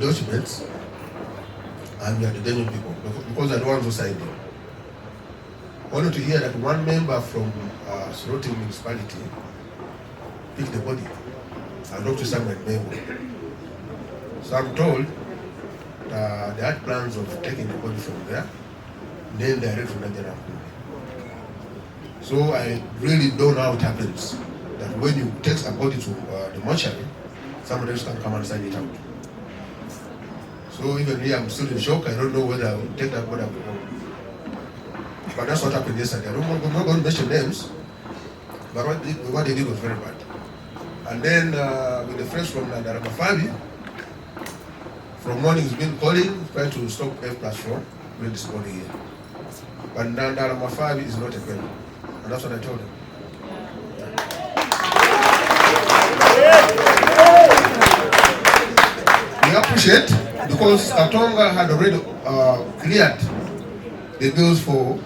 documents, and we are the genuine people because I don't want to side them. Only to hear that one member from Soroti municipality picked the body and Dr. Samuel Mengo. So I'm told they had plans of taking the body from there, then direct to Nandala. So I really don't know how it happens that when you take a body to the mortuary, somebody else can come and sign it out. So even here I'm still in shock. I don't know whether I will take that body or not. But that's what happened yesterday. I'm not going to mention names, but what they did was very bad. And then with the friends from Nandala mafaabi, from morning he's been calling, trying to stop F+4, bring this body here. But Nandala mafaabi is not a friend. And that's what I told him. We appreciate because Katonga had already cleared the bills for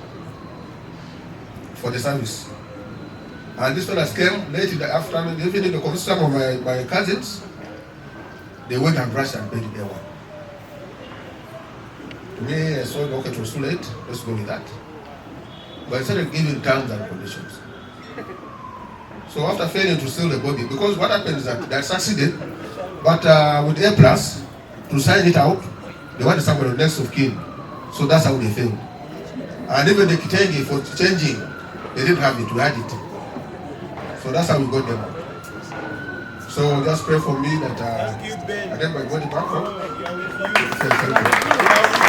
the service. And this fellas came late in the afternoon, even in the conversation, some of my cousins, they went and rushed and paid their one. To me, I saw, okay, it was too late, let's go with that. But instead of giving terms and conditions. So after failing to seal the body, because what happened is that they succeeded, but with A+, to sign it out, they wanted somebody next of kin. So that's how they failed. And even the Kitenge for changing, they didn't have it, we had it. So that's how we got them out. So just pray for me that I get my body back up.